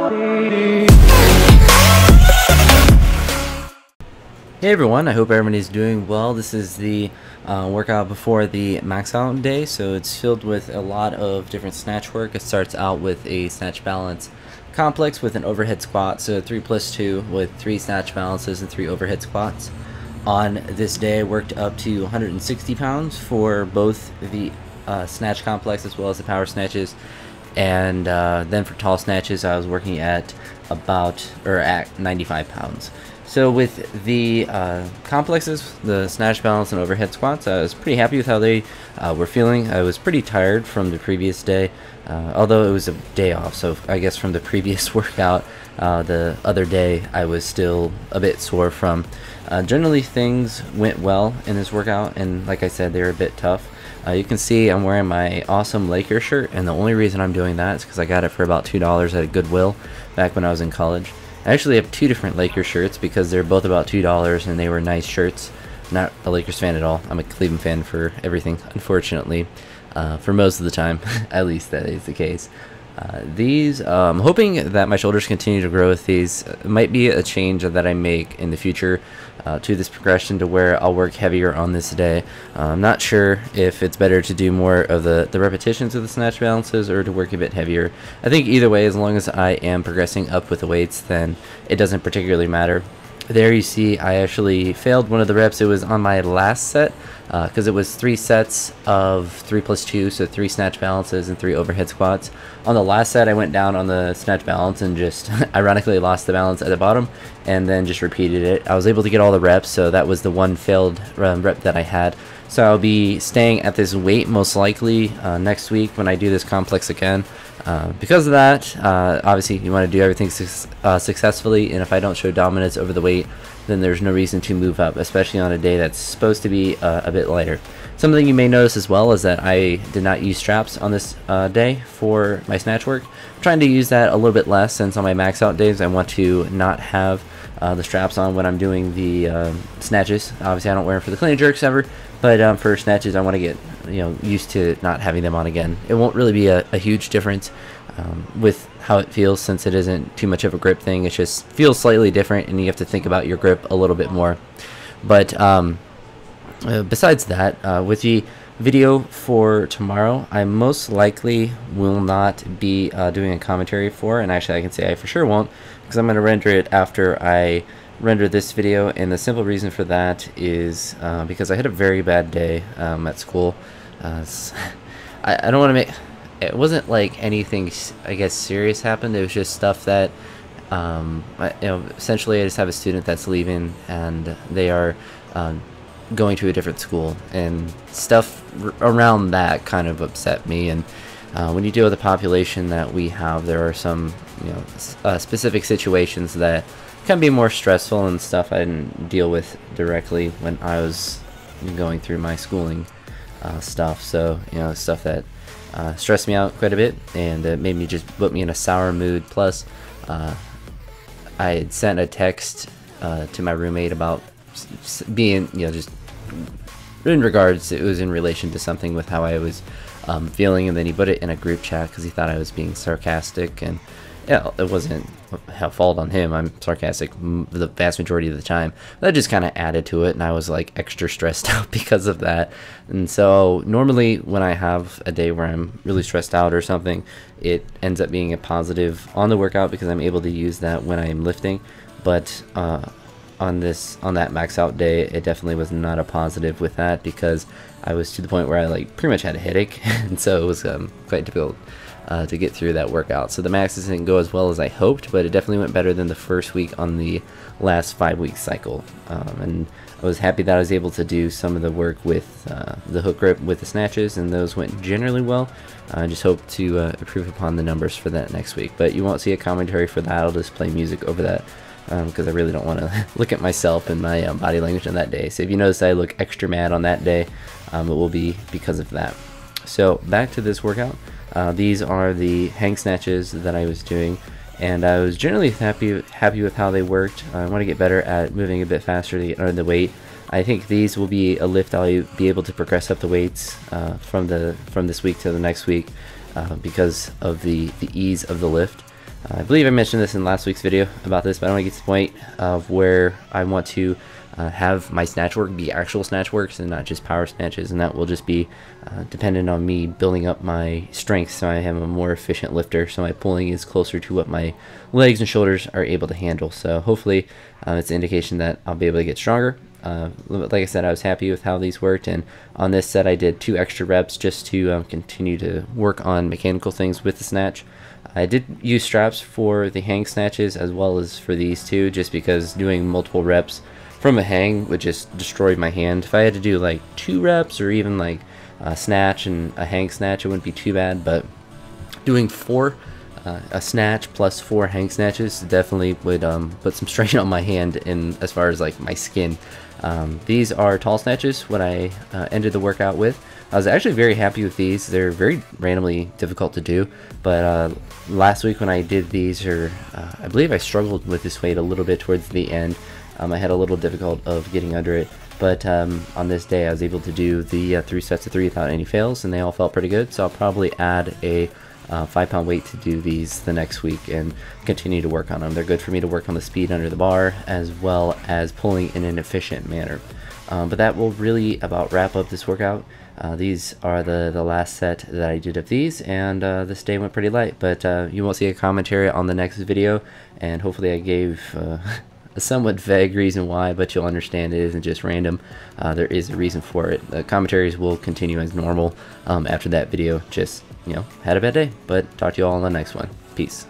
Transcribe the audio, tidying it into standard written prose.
Hey everyone, I hope everybody's doing well. This is the workout before the max out day, so it's filled with a lot of different snatch work. It starts out with a snatch balance complex with an overhead squat, so 3+2 with 3 snatch balances and 3 overhead squats. On this day I worked up to 160 pounds for both the snatch complex as well as the power snatches, and then for tall snatches I was working at at 95 pounds. So with the complexes, the snatch balance and overhead squats, I was pretty happy with how they were feeling. I was pretty tired from the previous day, although it was a day off, so I guess from the previous workout, the other day I was still a bit sore from. Generally things went well in this workout, and like I said, they were a bit tough. You can see I'm wearing my awesome Lakers shirt, and the only reason I'm doing that is because I got it for about $2 at a Goodwill back when I was in college. I actually have 2 different Lakers shirts because they're both about $2 and they were nice shirts. Not a Lakers fan at all. I'm a Cleveland fan for everything, unfortunately. For most of the time, at least that is the case. I'm hoping that my shoulders continue to grow with these. It might be a change that I make in the future to this progression to where I'll work heavier on this day. I'm not sure if it's better to do more of the repetitions of the snatch balances or to work a bit heavier. I think either way, as long as I am progressing up with the weights, then it doesn't particularly matter. There you see I actually failed one of the reps. It was on my last set because it was 3 sets of 3+2, so 3 snatch balances and 3 overhead squats. On the last set I went down on the snatch balance and just ironically lost the balance at the bottom and then just repeated it. I was able to get all the reps, so that was the one failed rep that I had. So I'll be staying at this weight most likely next week when I do this complex again. Because of that, obviously you want to do everything successfully, and if I don't show dominance over the weight, then there's no reason to move up, especially on a day that's supposed to be a bit lighter. Something you may notice as well is that I did not use straps on this day for my snatch work. I'm trying to use that a little bit less, since on my max out days I want to not have the straps on when I'm doing the snatches. Obviously I don't wear them for the clean and jerks ever, but for snatches I want to get used to not having them on again. It won't really be a huge difference with how it feels, since it isn't too much of a grip thing. It just feels slightly different and you have to think about your grip a little bit more. But besides that, with the video for tomorrow, I most likely will not be doing a commentary for, and actually I can say I for sure won't, because I'm going to render it after I render this video, and the simple reason for that is because I had a very bad day at school. I don't want to make it wasn't like anything I guess serious happened. It was just stuff that essentially I just have a student that's leaving and they are going to a different school, and stuff around that kind of upset me. And when you deal with the population that we have, there are some specific situations that can be more stressful and stuff I didn't deal with directly when I was going through my schooling stuff. So stuff that stressed me out quite a bit, and it made me just put me in a sour mood. Plus I had sent a text to my roommate about being just in regards, it was in relation to something with how I was feeling, and then he put it in a group chat because he thought I was being sarcastic, and it wasn't a fault on him. I'm sarcastic the vast majority of the time. That just kind of added to it, and I was like extra stressed out because of that. And so normally when I have a day where I'm really stressed out or something, it ends up being a positive on the workout because I'm able to use that when I'm lifting. But on that max out day, it definitely was not a positive with that, because I was to the point where I like pretty much had a headache, and so it was quite difficult to get through that workout. So the maxes didn't go as well as I hoped, but it definitely went better than the first week on the last 5-week cycle. And I was happy that I was able to do some of the work with the hook grip with the snatches, and those went generally well. I just hope to improve upon the numbers for that next week, but you won't see a commentary for that. I'll just play music over that because I really don't want to look at myself and my body language on that day. So if you notice I look extra mad on that day, it will be because of that. So back to this workout. These are the hang snatches that I was doing, and I was generally happy with how they worked. I want to get better at moving a bit faster to get under the weight. I think these will be a lift I'll be able to progress up the weights from this week to the next week because of the ease of the lift. I believe I mentioned this in last week's video about this, but I want to get to the point of where I want to have my snatch work be actual snatch works and not just power snatches, and that will just be dependent on me building up my strength so I am a more efficient lifter, so my pulling is closer to what my legs and shoulders are able to handle. So hopefully it's an indication that I'll be able to get stronger. Like I said, I was happy with how these worked, and on this set I did 2 extra reps just to continue to work on mechanical things with the snatch. I did use straps for the hang snatches as well as for these two, just because doing multiple reps from a hang would just destroy my hand. If I had to do like 2 reps or even like a snatch and a hang snatch, it wouldn't be too bad, but doing 4 a snatch plus 4 hang snatches definitely would put some strain on my hand in as far as like my skin. These are tall snatches, what I ended the workout with. I was actually very happy with these. They're very randomly difficult to do, but last week when I did these, I believe I struggled with this weight a little bit towards the end. I had a little difficult of getting under it, but on this day I was able to do the 3 sets of 3 without any fails, and they all felt pretty good. So I'll probably add a 5-pound weight to do these the next week and continue to work on them. They're good for me to work on the speed under the bar as well as pulling in an efficient manner. But that will really about wrap up this workout. These are the last set that I did of these, and this day went pretty light, but you won't see a commentary on the next video, and hopefully I gave a somewhat vague reason why, but you'll understand it isn't just random. There is a reason for it. The commentaries will continue as normal after that video. Just, you know, had a bad day, but talk to you all on the next one. Peace.